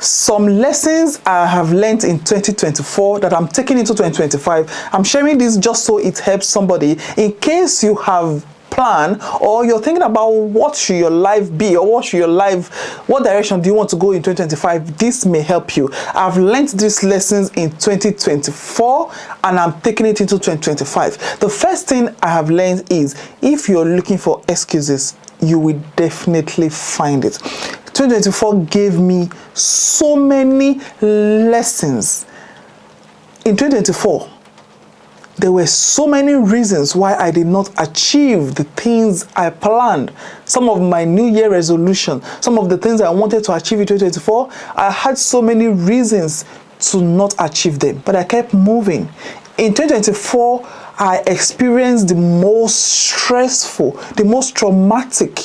some lessons I have learned in 2024 that I'm taking into 2025. I'm sharing this just so it helps somebody in case you have plan or you're thinking about what should your life be or what direction do you want to go in 2025. This may help you. I've learned these lessons in 2024 and I'm taking it into 2025. The first thing I have learned is if you're looking for excuses, you will definitely find it. 2024 gave me so many lessons. In 2024, there were so many reasons why I did not achieve the things I planned. Some of my New Year resolution, some of the things I wanted to achieve in 2024, I had so many reasons to not achieve them, but I kept moving. In 2024, I experienced the most stressful, the most traumatic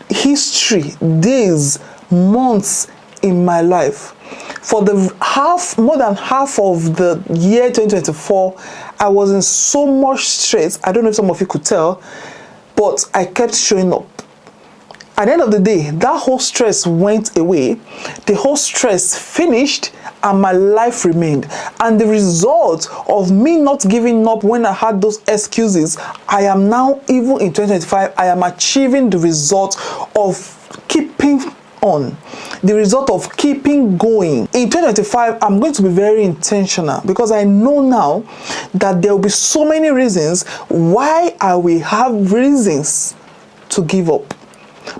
history, days, months in my life. For more than half of the year 2024, I was in so much stress. I don't know if some of you could tell, but I kept showing up. At the end of the day, that whole stress went away. The whole stress finished and my life remained. And the result of me not giving up when I had those excuses, I am now, even in 2025, I am achieving the result of keeping on, the result of keeping going. In 2025, I'm going to be very intentional because I know now that there will be so many reasons why I will have reasons to give up.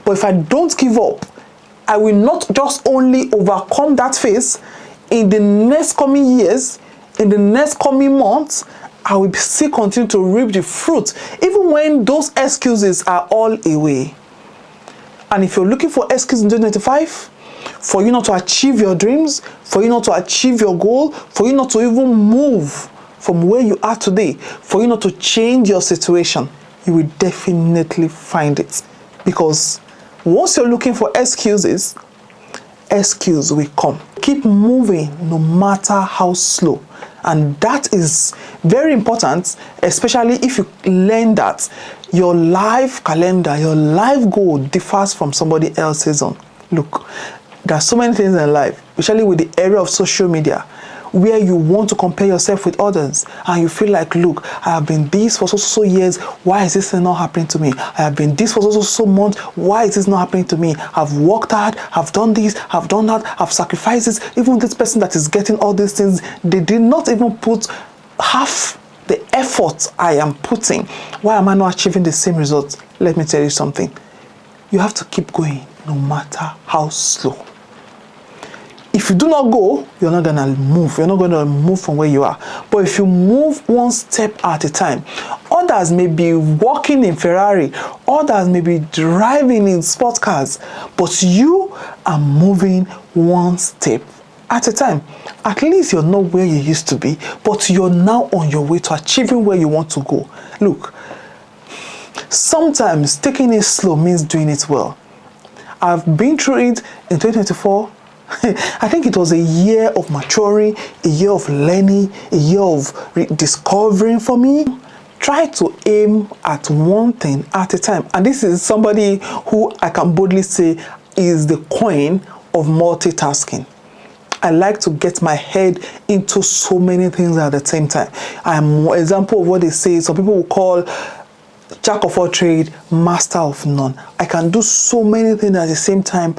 But if I don't give up, I will not just only overcome that phase. In the next coming years, in the next coming months, I will still continue to reap the fruit, even when those excuses are all away. And if you're looking for excuses in 2025, for you not to achieve your dreams, for you not to achieve your goal, for you not to even move from where you are today, for you not to change your situation, you will definitely find it. Because once you're looking for excuses, excuse will come. Keep moving no matter how slow. And that is very important, especially if you learn that your life calendar, your life goal differs from somebody else's own. Look, there are so many things in life, especially with the area of social media, where you want to compare yourself with others and you feel like, look, I have been this for so years, why is this thing not happening to me? I have been this for so months, why is this not happening to me? I've worked hard, I've done this, I've done that, I've sacrificed this. Even this person that is getting all these things, they did not even put half the effort I am putting. Why am I not achieving the same results? Let me tell you something. You have to keep going no matter how slow. If you do not go, you're not going to move. You're not going to move from where you are. But if you move one step at a time, others may be walking in Ferrari, others may be driving in sports cars, but you are moving one step at a time. At least you're not where you used to be, but you're now on your way to achieving where you want to go. Look, sometimes taking it slow means doing it well. I've been through it in 2024. I think it was a year of maturing, a year of learning, a year of discovering for me. Try to aim at one thing at a time. And this is somebody who I can boldly say is the queen of multitasking. I like to get my head into so many things at the same time. I'm an example of what they say. Some people will call jack of all trade, master of none. I can do so many things at the same time.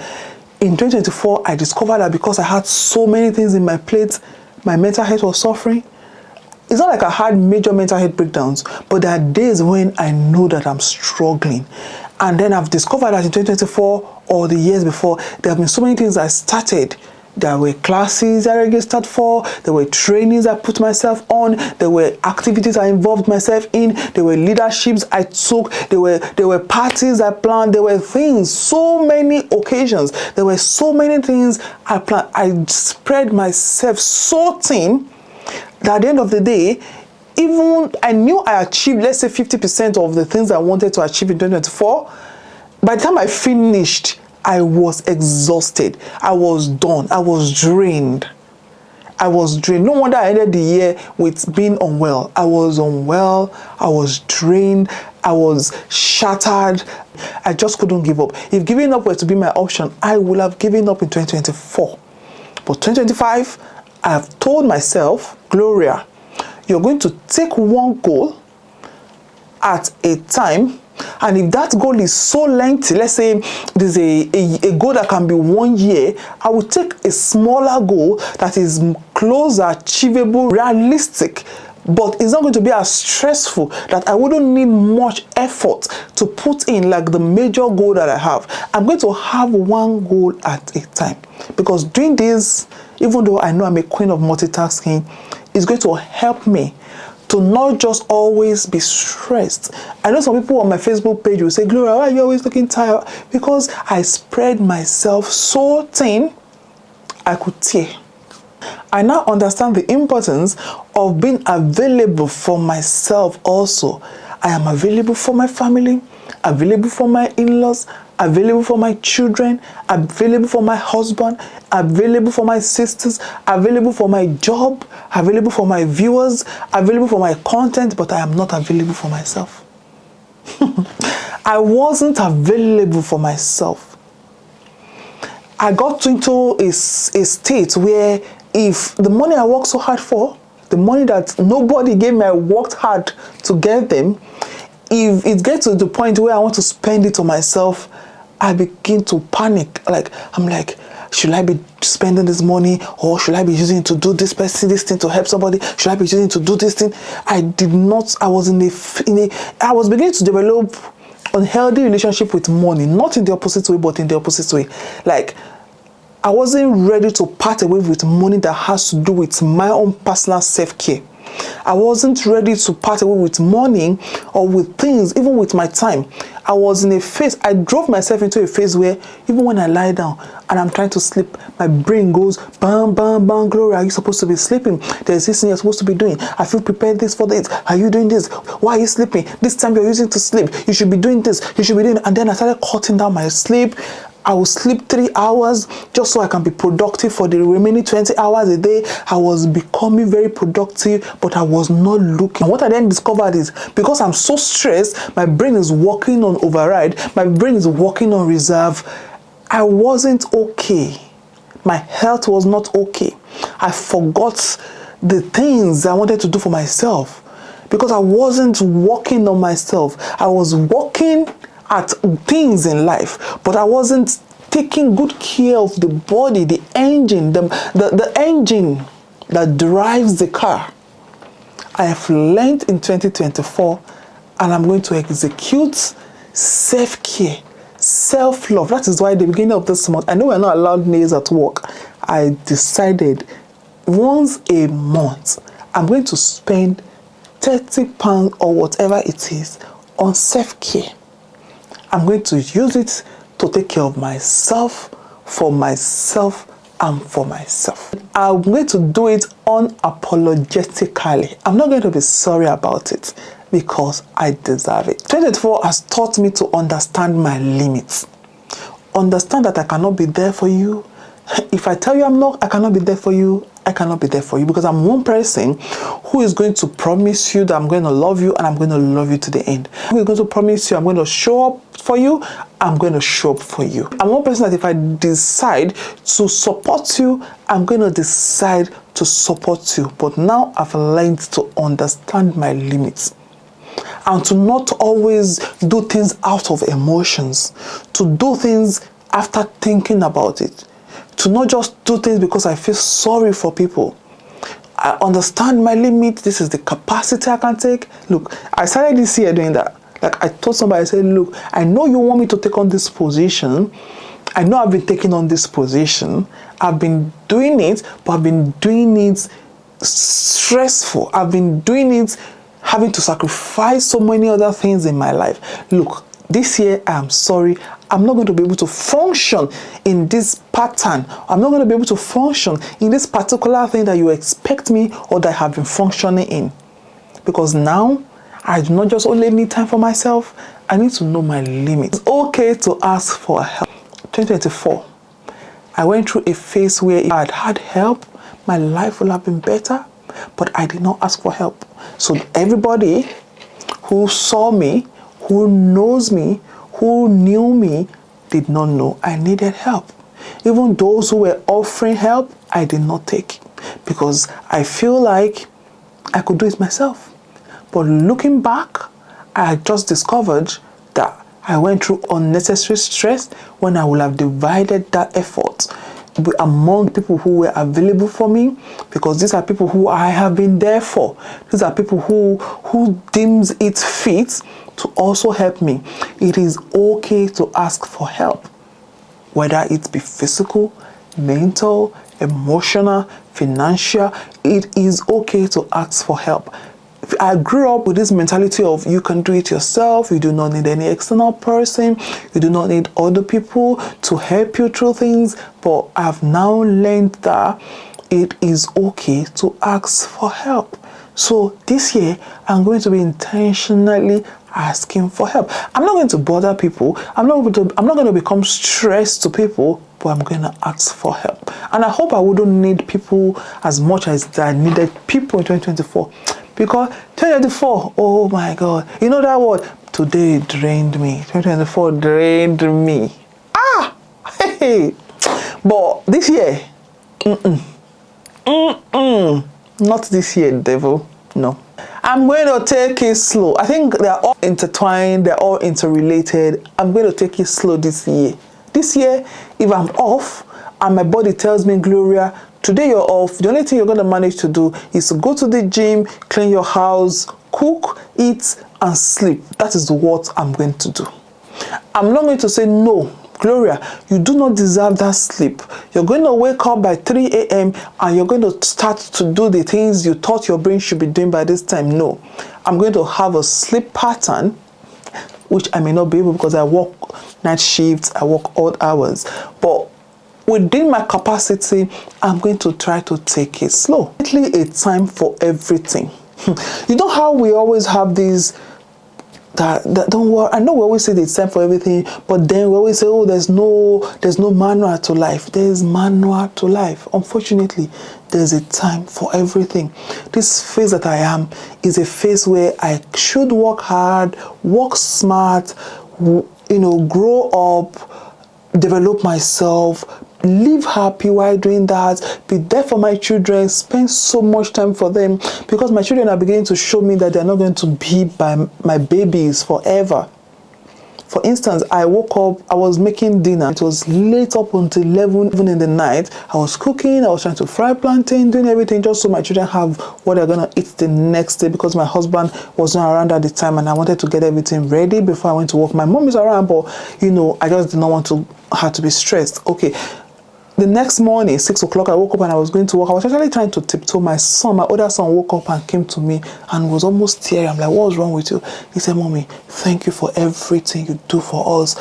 In 2024, I discovered that because I had so many things in my plate, my mental health was suffering. It's not like I had major mental health breakdowns, but there are days when I know that I'm struggling. And then I've discovered that in 2024 or the years before, there have been so many things I started. There were classes I registered for, there were trainings I put myself on, there were activities I involved myself in, there were leaderships I took, there were parties I planned, there were things, so many occasions, there were so many things I planned. I spread myself so thin that at the end of the day, even I knew I achieved, let's say 50% of the things I wanted to achieve in 2024. By the time I finished, I was exhausted. I was done. I was drained. No wonder I ended the year with being unwell. I was unwell. I was drained. I was shattered. I just couldn't give up. If giving up were to be my option, I would have given up in 2024. But 2025, I've told myself, Gloria, you're going to take one goal at a time. And if that goal is so lengthy, let's say there's a goal that can be 1 year, I will take a smaller goal that is closer, achievable, realistic, but it's not going to be as stressful, that I wouldn't need much effort to put in like the major goal that I have. I'm going to have one goal at a time, because doing this, even though I know I'm a queen of multitasking, is going to help me to not just always be stressed. I know some people on my Facebook page will say, Gloria, why are you always looking tired? Because I spread myself so thin, I could tear. I now understand the importance of being available for myself also. I am available for my family, available for my in-laws, available for my children, available for my husband, available for my sisters, available for my job, available for my viewers, available for my content, but I am not available for myself. I wasn't available for myself. I got into a state where if the money I worked so hard for, the money that nobody gave me, I worked hard to get them, if it gets to the point where I want to spend it on myself, I begin to panic. I'm like, should I be spending this money, or should I be using it to do this thing to help somebody? Should I be using it to do this thing? I was beginning to develop unhealthy relationship with money, not in the opposite way, but in the opposite way. Like, I wasn't ready to part away with money that has to do with my own personal self-care. I wasn't ready to part away with money or with things, even with my time. I was in a phase, I drove myself into a phase where even when I lie down and I'm trying to sleep, my brain goes, bam, bam, bam, Gloria, are you supposed to be sleeping? There's this thing you're supposed to be doing. I feel prepared this for this. Are you doing this? Why are you sleeping? This time you're using to sleep. You should be doing this. You should be doing it. And then I started cutting down my sleep. I will sleep 3 hours just so I can be productive for the remaining 20 hours a day. I was becoming very productive, but I was not looking. And what I then discovered is, because I'm so stressed, my brain is working on override, my brain is working on reserve. I wasn't okay. My health was not okay. I forgot the things I wanted to do for myself because I wasn't working on myself. I was working at things in life, but I wasn't taking good care of the body, the engine, the engine that drives the car. I have learned in 2024, and I'm going to execute self-care, self-love. That is why at the beginning of this month, I know we're not allowed nails at work. I decided once a month, I'm going to spend £30 or whatever it is on self-care. I'm going to use it to take care of myself, for myself, and for myself. I'm going to do it unapologetically. I'm not going to be sorry about it because I deserve it. 2024 has taught me to understand my limits. Understand that I cannot be there for you. If I tell you I cannot be there for you, I cannot be there for you, because I'm one person who is going to promise you that I'm going to love you, and I'm going to love you to the end. Who is going to promise you I'm going to show up for you, I'm going to show up for you. I'm one person that if I decide to support you, I'm going to decide to support you. But now I've learned to understand my limits and to not always do things out of emotions, to do things after thinking about it. To not just do things because I feel sorry for people. I understand my limit. This is the capacity I can take. Look, I started this year doing that. Like I told somebody, I said, look, I know you want me to take on this position. I know I've been taking on this position. I've been doing it, but I've been doing it stressful. I've been doing it having to sacrifice so many other things in my life. Look, this year, I'm sorry, I'm not going to be able to function in this pattern. I'm not going to be able to function in this particular thing that you expect me or that I have been functioning in. Because now, I do not just only need time for myself, I need to know my limits. It's okay to ask for help. 2024, I went through a phase where if I had had help, my life would have been better, but I did not ask for help. So everybody who saw me, who knows me, who knew me, did not know I needed help. Even those who were offering help, I did not take because I feel like I could do it myself. But looking back, I just discovered that I went through unnecessary stress when I would have divided that effort among people who were available for me, because these are people who I have been there for. These are people who deems it fit to also help me. It is okay to ask for help, whether it be physical, mental, emotional, financial. It is okay to ask for help. I grew up with this mentality of you can do it yourself, you do not need any external person, you do not need other people to help you through things. But I've now learned that it is okay to ask for help. So this year, I'm going to be intentionally asking for help. I'm not going to bother people. I'm not going to become stressed to people, but I'm going to ask for help. And I hope I wouldn't need people as much as I needed people in 2024. Because 2024, oh my God, you know that word? Today drained me. 2024 drained me. Hey. But this year, not this year, devil. No. I'm going to take it slow. I think they're all intertwined, they're all interrelated. I'm going to take it slow this year. This year, if I'm off and my body tells me, Gloria, today you're off, the only thing you're going to manage to do is to go to the gym, clean your house, cook, eat, and sleep. That is what I'm going to do. I'm not going to say, no, Gloria, you do not deserve that sleep. You're going to wake up by 3 a.m. and you're going to start to do the things you thought your brain should be doing by this time. No, I'm going to have a sleep pattern, which I may not be able because I work night shifts, I work odd hours. But within my capacity, I'm going to try to take it slow. It's a time for everything. You know how we always have these that don't worry. I know we always say it's time for everything, but then we always say, oh, there's no manual to life. There's manual to life. Unfortunately, there's a time for everything. This phase that I am is a phase where I should work hard, work smart, grow up, develop myself, live happy while doing that, be there for my children, spend so much time for them, because my children are beginning to show me that they're not going to be by my babies forever. For instance, I woke up, I was making dinner. It was late up until 11, even in the night. I was cooking, I was trying to fry plantain, doing everything just so my children have what they're going to eat the next day, because my husband was not around at the time and I wanted to get everything ready before I went to work. My mom is around, but I just did not want her to be stressed. Okay. The next morning, 6 o'clock, I woke up and I was going to work. I was actually trying to tiptoe. My older son woke up and came to me and was almost teary. I'm like, what's wrong with you? He said, Mommy, thank you for everything you do for us.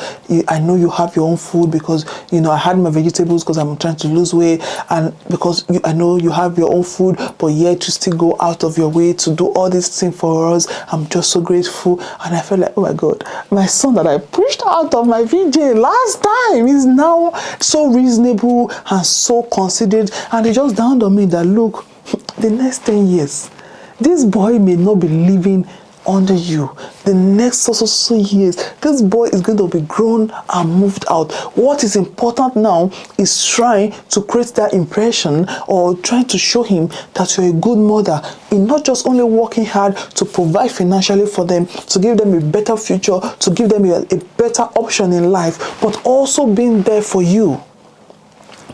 I know you have your own food because, I had my vegetables because I'm trying to lose weight. And because I know you have your own food, but yet you still go out of your way to do all these things for us. I'm just so grateful. And I felt like, oh my God, my son that I pushed out of my VJ last time is now so reasonable and so considered. And it just dawned on me that, look, the next 10 years, this boy may not be living under you. The next so years, this boy is going to be grown and moved out. What is important now is trying to create that impression, or trying to show him that you're a good mother, in not just only working hard to provide financially for them, to give them a better future, to give them a better option in life, but also being there for you,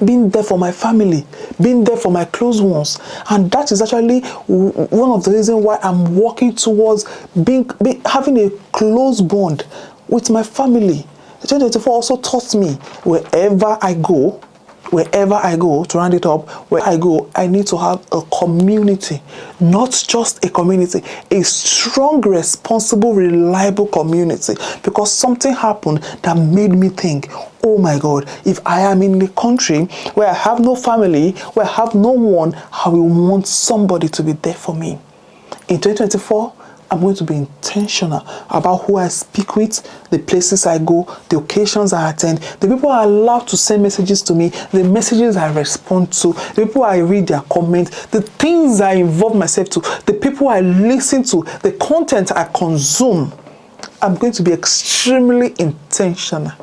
being there for my family, being there for my close ones. And that is actually one of the reasons why I'm working towards having a close bond with my family. 2024 also taught me wherever I go, to round it up, where I go, I need to have a community, not just a community, a strong, responsible, reliable community. Because something happened that made me think, oh my God, if I am in a country where I have no family, where I have no one, I will want somebody to be there for me. In 2024, I'm going to be intentional about who I speak with, the places I go, the occasions I attend, the people I allow to send messages to me, the messages I respond to, the people I read their comments, the things I involve myself to, the people I listen to, the content I consume. I'm going to be extremely intentional.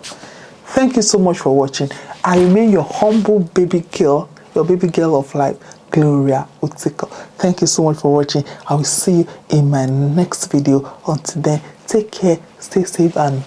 Thank you so much for watching. I remain your humble baby girl, your baby girl of life, Gloria Utiko. Thank you so much for watching. I will see you in my next video. Until then, take care, stay safe, and